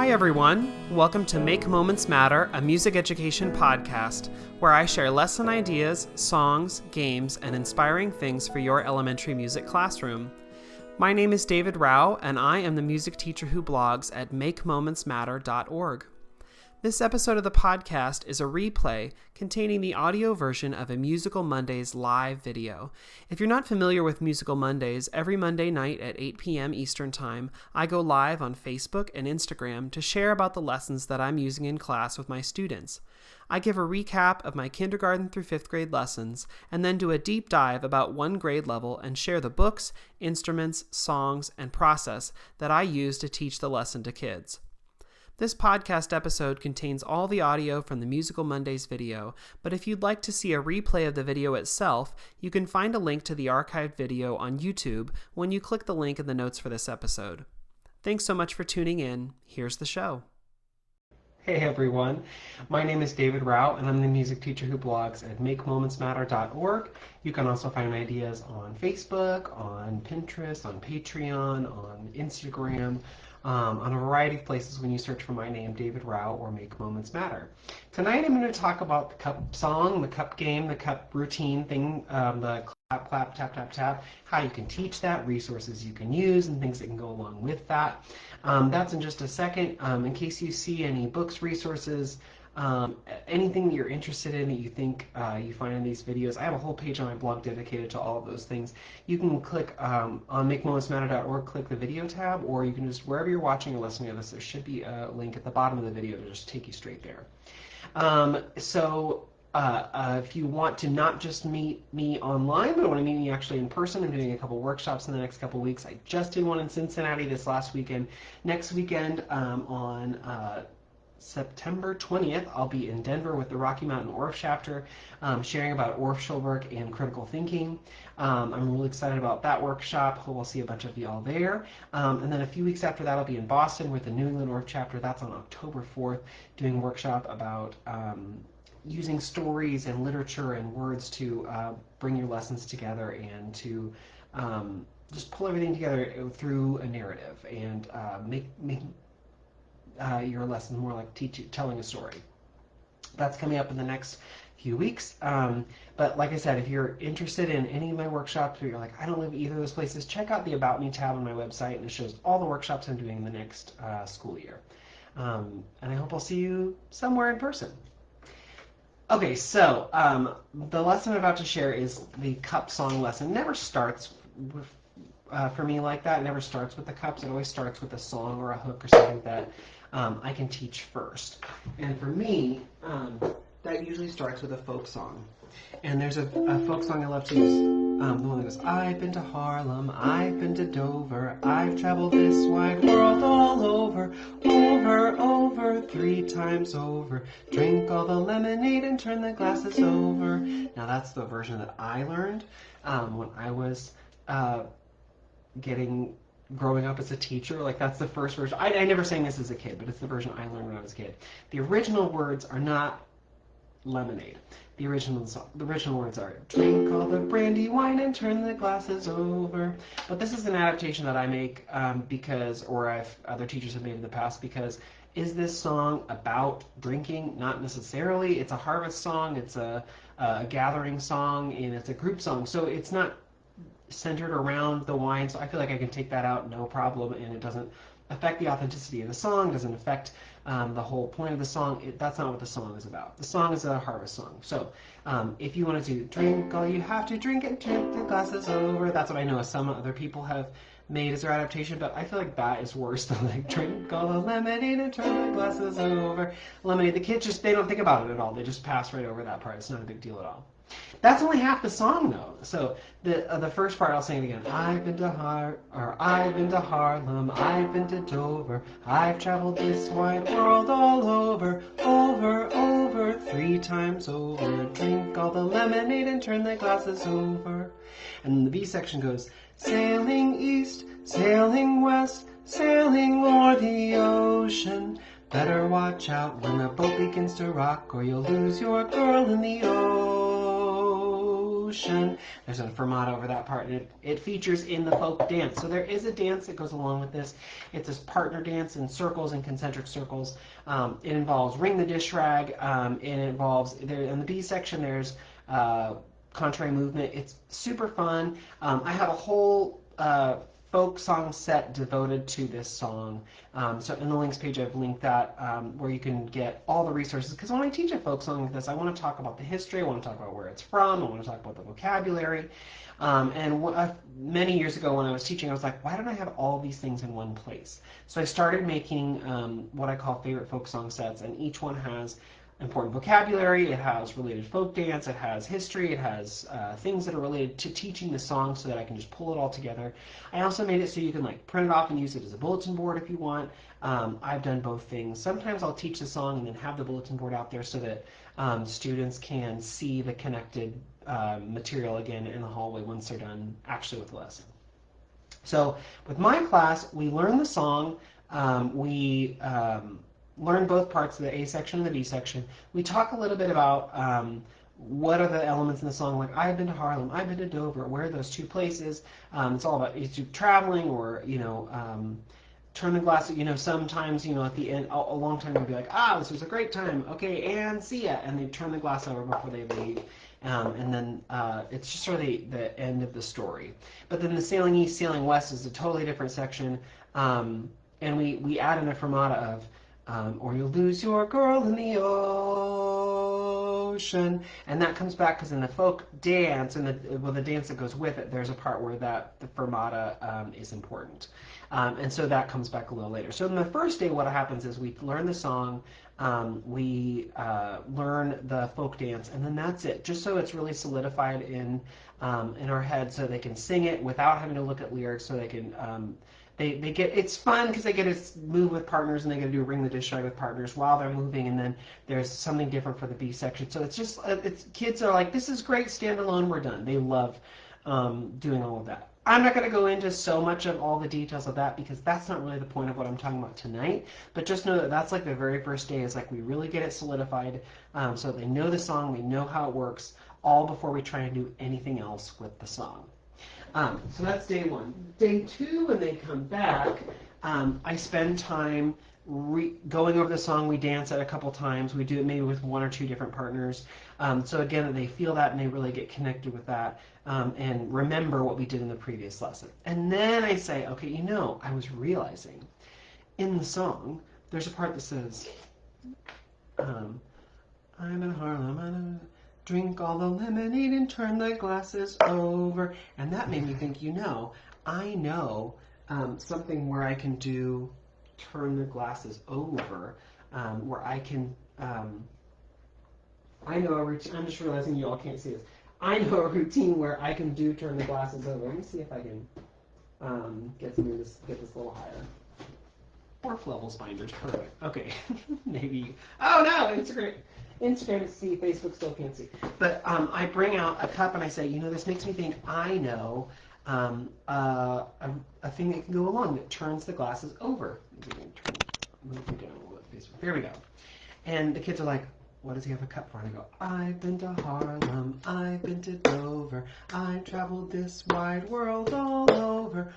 Hi everyone, welcome to Make Moments Matter, a music education podcast, where I share lesson ideas, songs, games, and inspiring things for your elementary music classroom. My name is David Rao, and I am the music teacher who blogs at makemomentsmatter.org. This episode of the podcast is a replay containing the audio version of a Musical Mondays live video. If you're not familiar with Musical Mondays, every Monday night at 8 p.m. Eastern Time, I go live on Facebook and Instagram to share about the lessons that I'm using in class with my students. I give a recap of my kindergarten through 5th grade lessons, and then do a deep dive about one grade level and share the books, instruments, songs, and process that I use to teach the lesson to kids. This podcast episode contains all the audio from the Musical Mondays video, but if you'd like to see a replay of the video itself, you can find a link to the archived video on YouTube when you click the link in the notes for this episode. Thanks so much for tuning in. Here's the show. Hey everyone, my name is David Rao, and I'm the music teacher who blogs at makemomentsmatter.org. You can also find ideas on Facebook, on Pinterest, on Patreon, on Instagram, on a variety of places when you search for my name, David Rao, or Make Moments Matter. Tonight I'm going to talk about the cup song, the cup game, the cup routine thing, the clap, clap, tap, tap, tap, how you can teach that, resources you can use, and things that can go along with that. That's in just a second. In case you see any books, resources, anything that you're interested in that you think you find in these videos, I have a whole page on my blog dedicated to all of those things. You can click on makemomentsmatter.org, click the video tab, or you can just, wherever you're watching or listening to this, there should be a link at the bottom of the video to just take you straight there. If you want to not just meet me online, but want to meet me actually in person, I'm doing a couple workshops in the next couple weeks. I just did one in Cincinnati this last weekend. Next weekend on September 20th, I'll be in Denver with the Rocky Mountain Orff chapter, sharing about Orff Schulberg and critical thinking. I'm really excited about that workshop. We'll see a bunch of y'all there. And then a few weeks after that, I'll be in Boston with the New England Orff chapter. That's on October 4th, doing a workshop about using stories and literature and words to bring your lessons together and to just pull everything together through a narrative and make your lesson more like telling a story. That's coming up in the next few weeks. But like I said, if you're interested in any of my workshops, or you're like, I don't live either of those places, check out the About Me tab on my website, and it shows all the workshops I'm doing in the next school year. And I hope I'll see you somewhere in person. Okay, so the lesson I'm about to share is the cup song lesson. It never starts with, for me like that. It never starts with the cups. It always starts with a song or a hook or something that I can teach first. And for me, that usually starts with a folk song. And there's a folk song I love to use, the one that goes, I've been to Harlem, I've been to Dover, I've traveled this wide world all over, over, 3 times over, drink all the lemonade and turn the glasses over. Now that's the version that I learned when I was growing up as a teacher. Like, that's the first version. I never sang this as a kid, but it's the version I learned when I was a kid. The original words are not lemonade. The original words are, drink all the brandy wine and turn the glasses over. But this is an adaptation that I make other teachers have made in the past, because is this song about drinking? Not necessarily. It's a harvest song, it's a gathering song, and it's a group song. So it's not centered around the wine, so I feel like I can take that out no problem, and it doesn't affect the authenticity of the song, doesn't affect the whole point of the song. That's not what the song is about. The song is a harvest song. So if you want to do drink all you have to drink and turn the glasses over, that's what I know some other people have made as their adaptation, but I feel like that is worse than like drink all the lemonade and turn the glasses over. Lemonade, the kids they don't think about it at all. They just pass right over that part. It's not a big deal at all. That's only half the song though. So the first part, I'll sing it again. I've been to Harlem, I've been to Dover, I've traveled this wide world all over, 3 times over, drink all the lemonade and turn the glasses over. And the B section goes, sailing east, sailing west, sailing o'er the ocean. Better watch out when the boat begins to rock, or you'll lose your girl in the ocean. ocean. There's a fermata over that part, and it features in the folk dance. So there is a dance that goes along with this. It's this partner dance in circles and concentric circles. It involves ring the dish rag. It involves, there in the B section, there's contrary movement. It's super fun. I have a whole folk song set devoted to this song. So in the links page, I've linked that where you can get all the resources. Because when I teach a folk song like this, I want to talk about the history, I want to talk about where it's from, I want to talk about the vocabulary. Many years ago when I was teaching, I was like, why don't I have all these things in one place? So I started making what I call favorite folk song sets, and each one has important vocabulary, it has related folk dance, it has history, it has things that are related to teaching the song so that I can just pull it all together. I also made it so you can like print it off and use it as a bulletin board if you want. I've done both things. Sometimes I'll teach the song and then have the bulletin board out there so that students can see the connected material again in the hallway once they're done actually with the lesson. So with my class, we learn the song, we learn both parts of the A section and the B section. We talk a little bit about what are the elements in the song, like I've been to Harlem, I've been to Dover, where are those two places? It's all about either traveling or, turn the glass, sometimes, at the end, a long time, they'll be like, this was a great time, okay, and see ya, and they turn the glass over before they leave. And then it's just sort of the end of the story. But then the Sailing East, Sailing West is a totally different section, and we add in a fermata of, or you'll lose your girl in the ocean. And that comes back because in the folk dance, and the dance that goes with it, there's a part where the fermata is important. And so that comes back a little later. So in the first day, what happens is we learn the song, we learn the folk dance, and then that's it. Just so it's really solidified in our head so they can sing it without having to look at lyrics, so they can they get, it's fun because they get to move with partners and they get to do ring the dish rag with partners while they're moving, and then there's something different for the B section. So it's just, kids are like, this is great, stand alone, we're done. They love doing all of that. I'm not going to go into so much of all the details of that because that's not really the point of what I'm talking about tonight, but just know that that's like the very first day is like we really get it solidified so they know the song, we know how it works, all before we try and do anything else with the song. So that's day one. Day two, when they come back, I spend time going over the song. We dance it a couple times. We do it maybe with one or two different partners. So again, they feel that and they really get connected with that and remember what we did in the previous lesson. And then I say, okay, I was realizing in the song, there's a part that says, I'm in Harlem, drink all the lemonade and turn the glasses over. And that made me think, I know something where I can do turn the glasses over, where I can, I know a routine, I'm just realizing you all can't see this. I know a routine where I can do turn the glasses over. Let me see if I can get this a little higher. Fourth levels binders, perfect. Okay, maybe, oh no, Instagram can see, Facebook still can't see. But I bring out a cup and I say, this makes me think I know a thing that can go along that turns the glasses over. Move it down a little bit, Facebook. There we go. And the kids are like, what does he have a cup for? And I go, I've been to Harlem, I've been to Dover, I've traveled this wide world all over,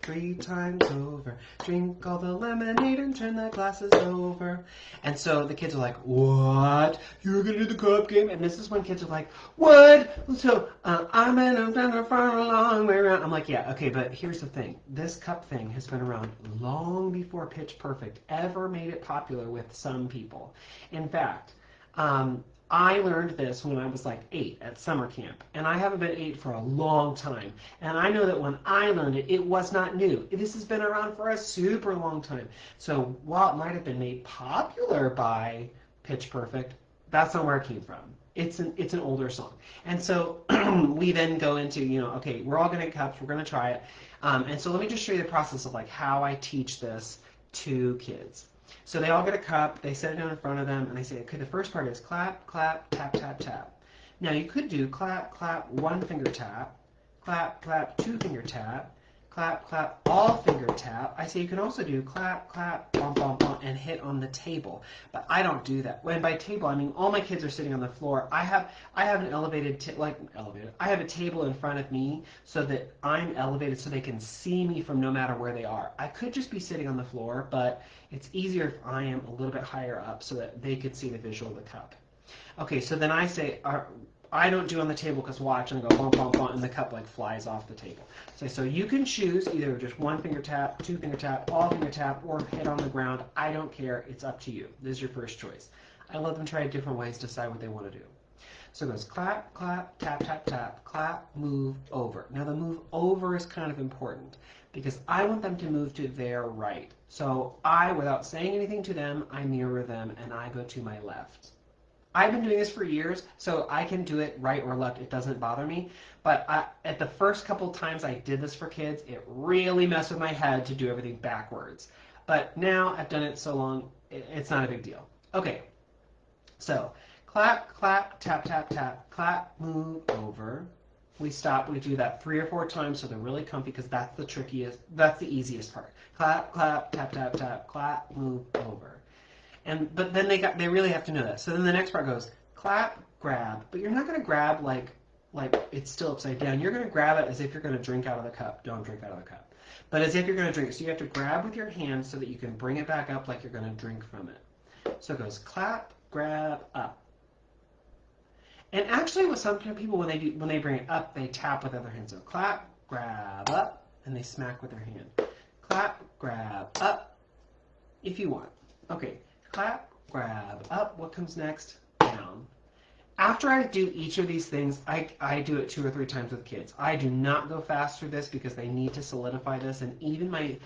3 times over. Drink all the lemonade and turn the glasses over. And so the kids are like, what? You're going to do the cup game? And this is when kids are like, what? So I'm in a far long way around. I'm like, yeah, okay, but here's the thing. This cup thing has been around long before Pitch Perfect ever made it popular with some people. In fact, I learned this when I was like 8 at summer camp, and I haven't been 8 for a long time. And I know that when I learned it, it was not new. This has been around for a super long time. So while it might have been made popular by Pitch Perfect, that's not where it came from. It's an older song. And so we then go into, okay, we're all going to get cups, we're going to try it. And so let me just show you the process of like how I teach this to kids. So they all get a cup, they set it down in front of them, and I say, okay, the first part is clap, clap, tap, tap, tap. Now you could do clap, clap, 1 finger tap, clap, clap, 2 finger tap, clap, clap, all finger tap. I say you can also do clap, clap, bum, bum, bum, and hit on the table. But I don't do that. When by table, I mean all my kids are sitting on the floor. I have an I have a table in front of me so that I'm elevated so they can see me from no matter where they are. I could just be sitting on the floor, but it's easier if I am a little bit higher up so that they could see the visual of the cup. Okay, so then I say, I don't do on the table because watch and go bump, bump, bump, and the cup like flies off the table. So you can choose either just one finger tap, two finger tap, all finger tap, or hit on the ground. I don't care. It's up to you. This is your first choice. I let them try different ways to decide what they want to do. So it goes clap, clap, tap, tap, tap, clap, move, over. Now the move over is kind of important because I want them to move to their right. So I, without saying anything to them, I mirror them and I go to my left. I've been doing this for years, so I can do it right or left. It doesn't bother me. But at the first couple times I did this for kids, it really messed with my head to do everything backwards. But now I've done it so long, it's not a big deal. Okay, so clap, clap, tap, tap, tap, clap, move, over. We stop. We do that 3 or 4 times so they're really comfy because that's the easiest part. Clap, clap, tap, tap, tap, clap, move, over. But then they really have to know that. So then the next part goes clap, grab, but you're not going to grab like it's still upside down. You're going to grab it as if you're going to drink out of the cup. Don't drink out of the cup. But as if you're going to drink. So you have to grab with your hands so that you can bring it back up like you're going to drink from it. So it goes clap, grab, up. And actually with some people when they bring it up, they tap with their other hand. So clap, grab, up, and they smack with their hand. Clap, grab, up, if you want. Okay. Clap, grab, up. What comes next? Down. After I do each of these things, I do it 2 or 3 times with kids. I do not go fast through this because they need to solidify this. And even my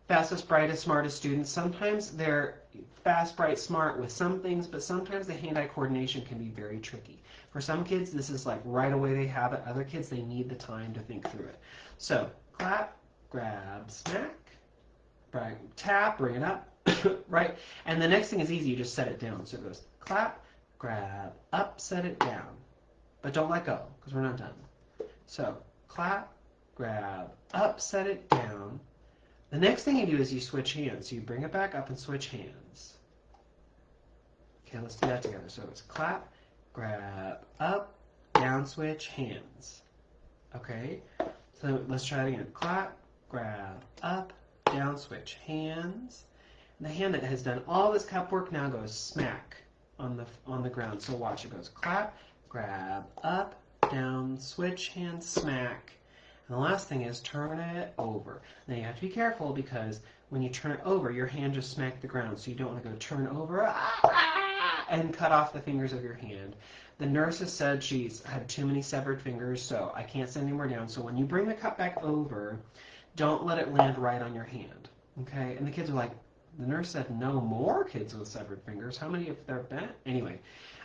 fastest, brightest, smartest students, sometimes they're fast, bright, smart with some things, but sometimes the hand-eye coordination can be very tricky. For some kids, this is like right away they have it. Other kids, they need the time to think through it. So clap, grab, smack, tap, bring it up. Right? And the next thing is easy. You just set it down. So it goes clap, grab, up, set it down. But don't let go because we're not done. So clap, grab, up, set it down. The next thing you do is you switch hands. So you bring it back up and switch hands. Okay, let's do that together. So it's clap, grab, up, down, switch, hands. Okay? So let's try it again. Clap, grab, up, down, switch, hands. The hand that has done all this cup work now goes smack on the ground. So watch, it goes clap, grab, up, down, switch, hand, smack. And the last thing is turn it over. Now you have to be careful because when you turn it over, your hand just smacked the ground. So you don't want to go turn over and cut off the fingers of your hand. The nurse has said she's had too many severed fingers, so I can't send any more down. So when you bring the cup back over, don't let it land right on your hand. Okay? And the kids are like, the nurse said no more kids with severed fingers. How many if they're bent? Anyway,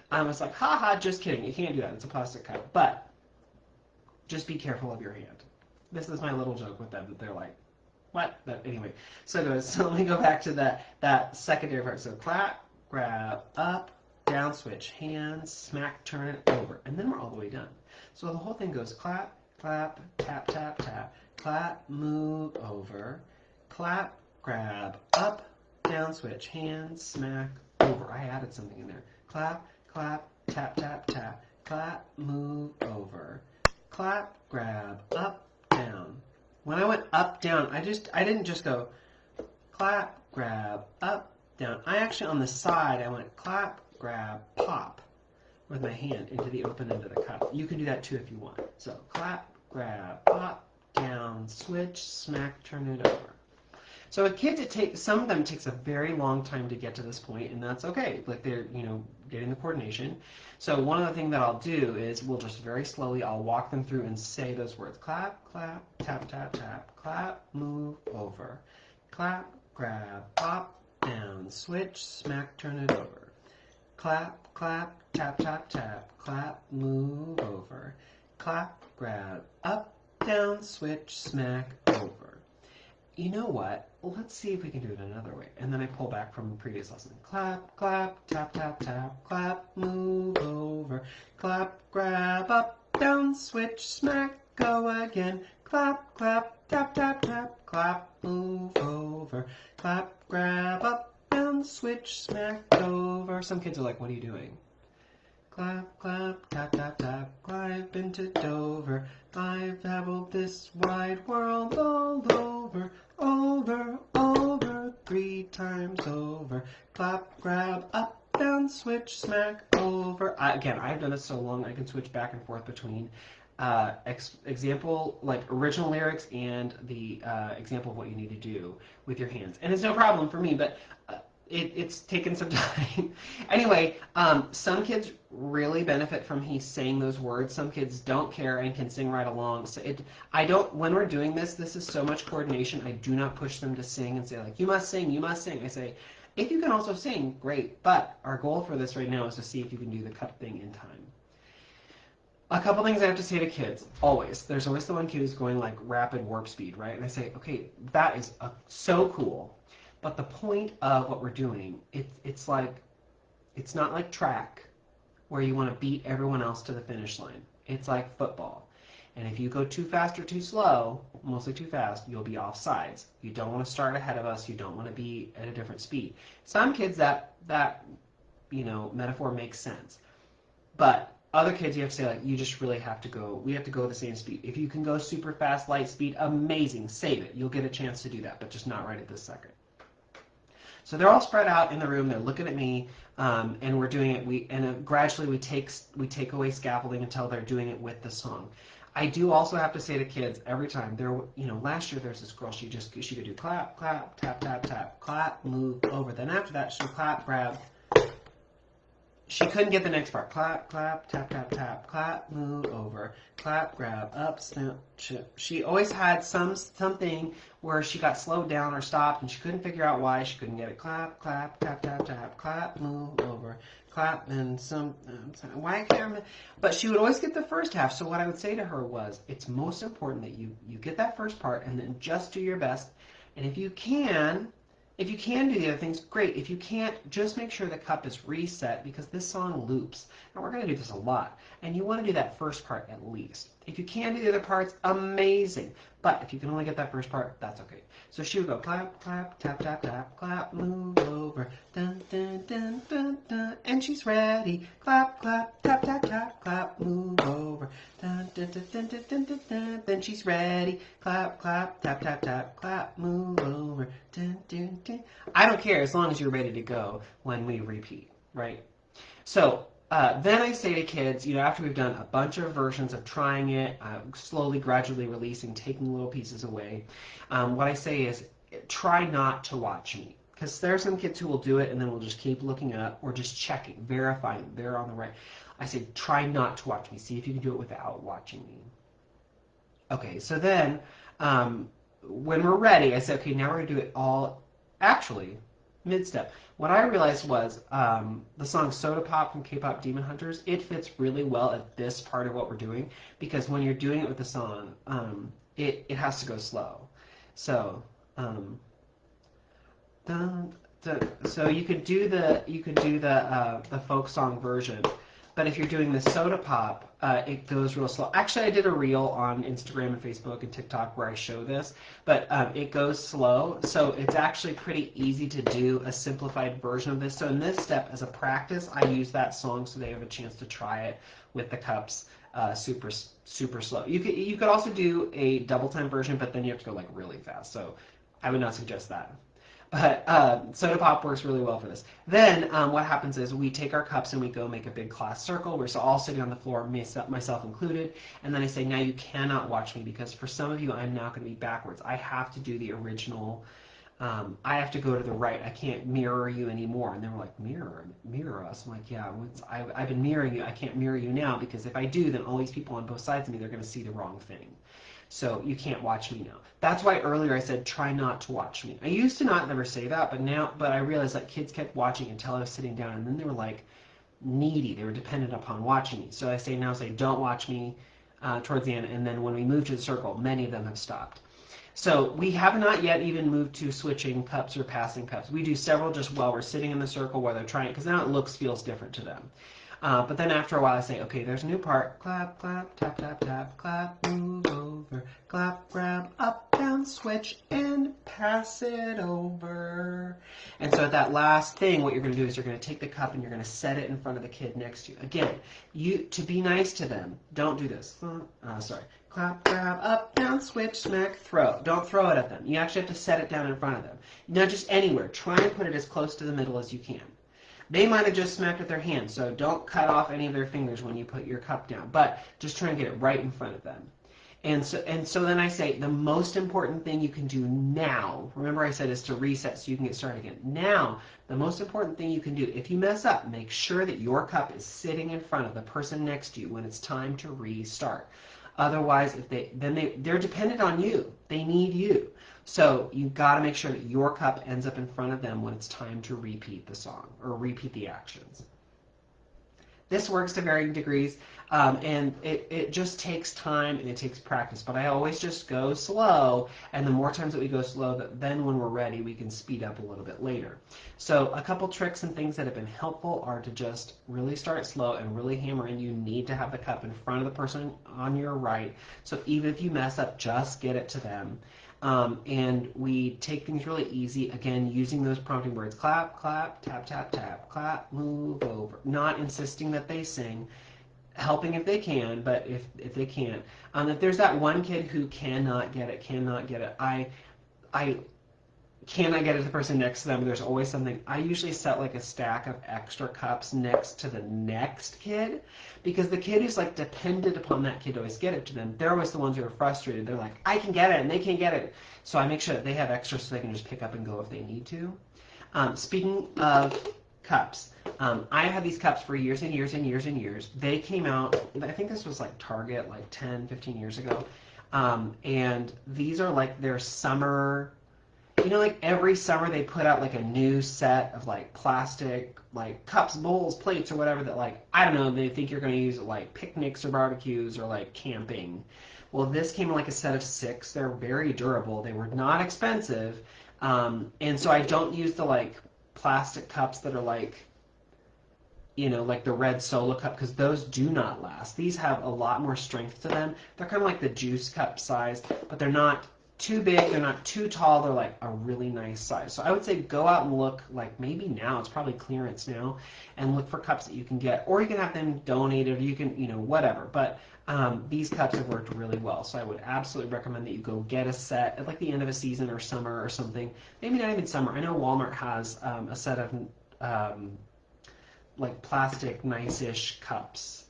I was like, haha, just kidding. You can't do that. It's a plastic cup. But just be careful of your hand. This is my little joke with them that they're like, what? But anyway, so let me go back to that secondary part. So clap, grab, up, down, switch, hands, smack, turn it over. And then we're all the way done. So the whole thing goes clap, clap, tap, tap, tap, clap, move, over, clap, grab, up, down, switch, hands, smack, over. I added something in there. Clap, clap, tap, tap, tap, clap, move, over. Clap, grab, up, down. When I went up, down, I didn't just go clap, grab, up, down. I actually, on the side, I went clap, grab, pop with my hand into the open end of the cup. You can do that too if you want. So clap, grab, pop, down, switch, smack, turn it over. So with kids, some of them takes a very long time to get to this point, and that's okay. Like they're, getting the coordination. So one of the things that I'll do is we'll just very slowly, I'll walk them through and say those words. Clap, clap, tap, tap, tap, clap, move, over. Clap, grab, pop, down, switch, smack, turn it over. Clap, clap, tap, tap, tap, clap, move, over. Clap, grab, up, down, switch, smack, over. You know what? Let's see if we can do it another way. And then I pull back from the previous lesson. Clap, clap, tap, tap, tap, clap, move, over. Clap, grab, up, down, switch, smack, go again. Clap, clap, clap, tap, tap, tap, clap, move over, clap, grab up, and switch, smack over. Some kids are like, what are you doing? Clap, clap, tap, tap, tap, I've been to Dover. I've traveled this wide world all over, over, over, 3 times over. Clap, grab, up, down, switch, smack, over. Again, I've done it so long I can switch back and forth between example, like original lyrics and the example of what you need to do with your hands. And it's no problem for me, but it's taken some time. Anyway, some kids really benefit from he saying those words. Some kids don't care and can sing right along. So when we're doing this is so much coordination. I do not push them to sing and say like, you must sing, you must sing. I say, if you can also sing, great. But our goal for this right now is to see if you can do the cup thing in time. A couple things I have to say to kids, always. There's always the one kid who's going like rapid warp speed, right? And I say, okay, that is so cool. But the point of what we're doing, it's not like track where you want to beat everyone else to the finish line. It's like football. And if you go too fast or too slow, mostly too fast, you'll be off sides. You don't want to start ahead of us. You don't want to be at a different speed. Some kids that metaphor makes sense. But other kids, you have to say, like, you just really have to go, we have to go the same speed. If you can go super fast, light speed, amazing, save it. You'll get a chance to do that, but just not right at this second. So they're all spread out in the room. They're looking at me, and we're doing it. Gradually we take away scaffolding until they're doing it with the song. I do also have to say to kids every time. Last year there's this girl. She could do clap, clap, tap, tap, tap, clap, move over. Then after that she'll clap, grab. She couldn't get the next part. Clap, clap, tap, tap, tap, clap, move over, clap, grab, up, snap, chip. She always had something where she got slowed down or stopped, and she couldn't figure out why. She couldn't get it. Clap, clap, tap, tap, tap, clap, move over, clap, and why I can't remember. But she would always get the first half. So what I would say to her was, it's most important that you get that first part and then just do your best. And if you can do the other things, great. If you can't, just make sure the cup is reset because this song loops. And we're going to do this a lot. And you want to do that first part at least. If you can do the other parts, amazing. But if you can only get that first part, that's okay. So she would go clap, clap, tap, tap, tap, clap, move over, dun, dun, dun, dun, dun, and she's ready. Clap, clap, tap, tap, tap, clap, move over, dun, dun, dun, dun, dun, dun, dun, dun, then she's ready. Clap, clap, tap, tap, tap, clap, move over, dun, dun, dun. I don't care as long as you're ready to go when we repeat, right? So then I say to kids, after we've done a bunch of versions of trying it, slowly, gradually releasing, taking little pieces away, what I say is try not to watch me. Because there are some kids who will do it and then will just keep looking up or just checking, verifying they're on the right. I say try not to watch me. See if you can do it without watching me. Okay, so then when we're ready, I say, okay, now we're going to do it all actually mid-step. What I realized was the song Soda Pop from K-Pop Demon Hunters, it fits really well at this part of what we're doing because when you're doing it with the song, it has to go slow. So, so you could do the folk song version, but if you're doing the Soda Pop, it goes real slow. Actually, I did a reel on Instagram and Facebook and TikTok where I show this, but it goes slow, so it's actually pretty easy to do a simplified version of this. So in this step, as a practice, I use that song so they have a chance to try it with the cups super slow. You could also do a double time version, but then you have to go like really fast, so I would not suggest that. But Soda Pop works really well for this. Then what happens is we take our cups and we go make a big class circle. We're all sitting on the floor, myself included. And then I say, now you cannot watch me because for some of you, I'm now going to be backwards. I have to do the original. I have to go to the right. I can't mirror you anymore. And they were like, mirror us. I'm like, yeah, I've been mirroring you. I can't mirror you now because if I do, then all these people on both sides of me, they're going to see the wrong thing. So you can't watch me now. That's why earlier I said try not to watch me. I used to not never say that, but I realized that kids kept watching until I was sitting down, and then they were like needy. They were dependent upon watching me. So I say don't watch me towards the end, and then when we move to the circle, many of them have stopped. So we have not yet even moved to switching cups or passing cups. We do several just while we're sitting in the circle while they're trying it, because now it feels different to them. But then after a while I say, okay, there's a new part. Clap, clap, tap, tap, tap, clap, move over, clap, grab, up, down, switch, and pass it over. And so at that last thing, what you're going to do is you're going to take the cup and you're going to set it in front of the kid next to you. Again, to be nice to them, don't do this. Sorry. Clap, grab, up, down, switch, smack, throw. Don't throw it at them. You actually have to set it down in front of them. Not just anywhere. Try and put it as close to the middle as you can. They might have just smacked with their hand, so don't cut off any of their fingers when you put your cup down, but just try and get it right in front of them. And so then I say the most important thing you can do now, remember I said is to reset so you can get started again. Now, the most important thing you can do, if you mess up, make sure that your cup is sitting in front of the person next to you when it's time to restart. Otherwise, they're dependent on you. They need you. So you've got to make sure that your cup ends up in front of them when it's time to repeat the song or repeat the actions. This works to varying degrees, and it just takes time and it takes practice. But I always just go slow, and the more times that we go slow, then when we're ready, we can speed up a little bit later. So a couple tricks and things that have been helpful are to just really start slow and really hammer in. You need to have the cup in front of the person on your right. So even if you mess up, just get it to them. And we take things really easy, again, using those prompting words, clap, clap, tap, tap, tap, clap, move over, not insisting that they sing, helping if they can, but if they can't. If there's that one kid who cannot get it, I cannot get it to the person next to them, there's always something. I usually set like a stack of extra cups next to the next kid, because the kid who's like dependent upon that kid to always get it to them, they're always the ones who are frustrated. They're like, I can get it, and they can't get it. So I make sure that they have extra so they can just pick up and go if they need to. Speaking of cups, I had these cups for years and years and years and years. They came out, I think this was like Target like 10, 15 years ago. And these are like their summer, you know, like every summer they put out like a new set of like plastic, like cups, bowls, plates, or whatever that like, I don't know, they think you're going to use it like picnics or barbecues or like camping. Well, this came in like a set of 6. They're very durable. They were not expensive. And so I don't use the like plastic cups that are like, you know, like the red Solo cup, because those do not last. These have a lot more strength to them. They're kind of like the juice cup size, but they're not too big, they're not too tall, they're like a really nice size. So I would say go out and look, like maybe now, it's probably clearance now, and look for cups that you can get, or you can have them donated, or you can, you know, whatever. But these cups have worked really well, so I would absolutely recommend that you go get a set at like the end of a season or summer or something. Maybe not even summer. I know Walmart has a set of like plastic nice-ish cups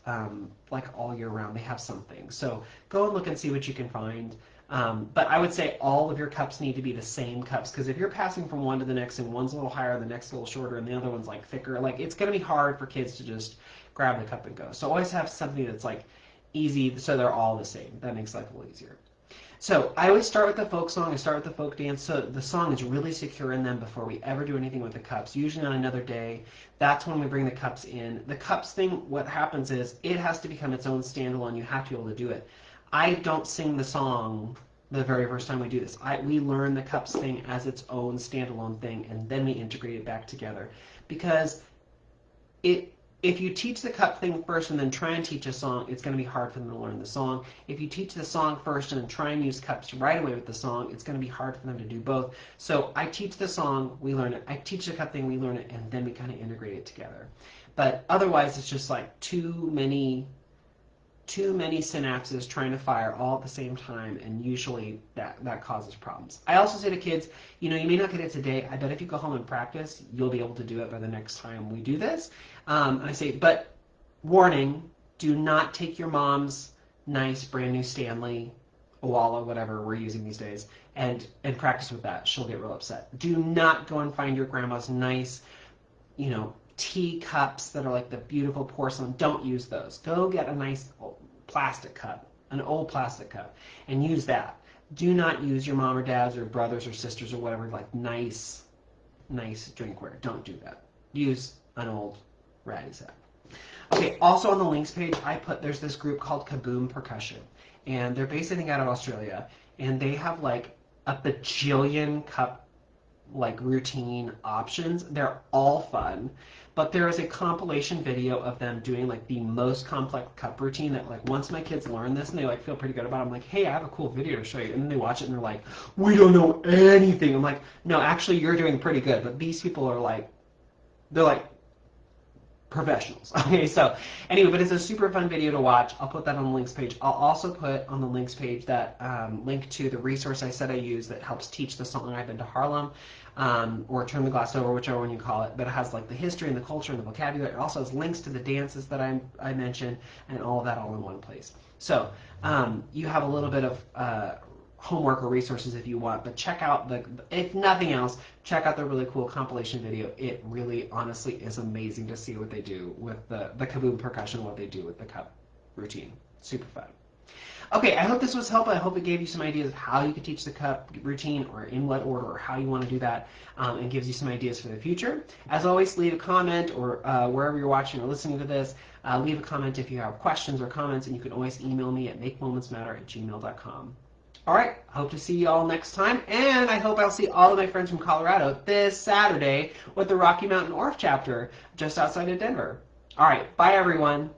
like all year round. They have something. So go and look and see what you can find. But I would say all of your cups need to be the same cups, because if you're passing from one to the next and one's a little higher, the next a little shorter, and the other one's like thicker, like it's going to be hard for kids to just grab the cup and go. So always have something that's like easy so they're all the same. That makes life a little easier. So I always start with the folk song, I start with the folk dance, so the song is really secure in them before we ever do anything with the cups. Usually on another day, that's when we bring the cups in. The cups thing, what happens is it has to become its own standalone. You have to be able to do it. I don't sing the song the very first time we do this. We learn the cups thing as its own standalone thing, and then we integrate it back together. Because if you teach the cup thing first and then try and teach a song, it's going to be hard for them to learn the song. If you teach the song first and then try and use cups right away with the song, it's going to be hard for them to do both. So I teach the song, we learn it. I teach the cup thing, we learn it, and then we kind of integrate it together. But otherwise, it's just like too many synapses trying to fire all at the same time, and usually that causes problems. I also say to kids, you know, you may not get it today. I bet if you go home and practice, you'll be able to do it by the next time we do this. I say, but warning, do not take your mom's nice brand new Stanley, Owala, whatever we're using these days, and practice with that. She'll get real upset. Do not go and find your grandma's nice, you know, teacups that are like the beautiful porcelain. Don't use those. Go get a nice plastic cup, an old plastic cup, and use that. Do not use your mom or dad's or brothers or sisters or whatever, like nice drinkware. Don't do that. Use an old ratty set. Okay, also on the links page, there's this group called Kaboom Percussion, and they're based, I think, out of Australia, and they have like a bajillion cup like routine options. They're all fun, but there is a compilation video of them doing like the most complex cup routine that like once my kids learn this and they like feel pretty good about it, I'm like, hey, I have a cool video to show you. And then they watch it and they're like, we don't know anything. I'm like, no, actually you're doing pretty good, but these people are like, they're like professionals. Okay, so anyway, but it's a super fun video to watch. I'll put that on the links page. I'll also put on the links page that link to the resource I said I use that helps teach the song I've Been to Harlem, or Turn the Glass Over, whichever one you call it, but it has like the history and the culture and the vocabulary. It also has links to the dances that I mentioned, and all of that all in one place. So you have a little bit of homework or resources if you want, but check out if nothing else, check out the really cool compilation video. It really honestly is amazing to see what they do with the kaboom percussion, what they do with the cup routine. Super fun. Okay, I hope this was helpful. I hope it gave you some ideas of how you could teach the cup routine, or in what order, or how you want to do that, and gives you some ideas for the future. As always, leave a comment, or wherever you're watching or listening to this, leave a comment if you have questions or comments, and you can always email me at makemomentsmatter@gmail.com. All right, hope to see you all next time, and I hope I'll see all of my friends from Colorado this Saturday with the Rocky Mountain Orff chapter just outside of Denver. All right, bye everyone.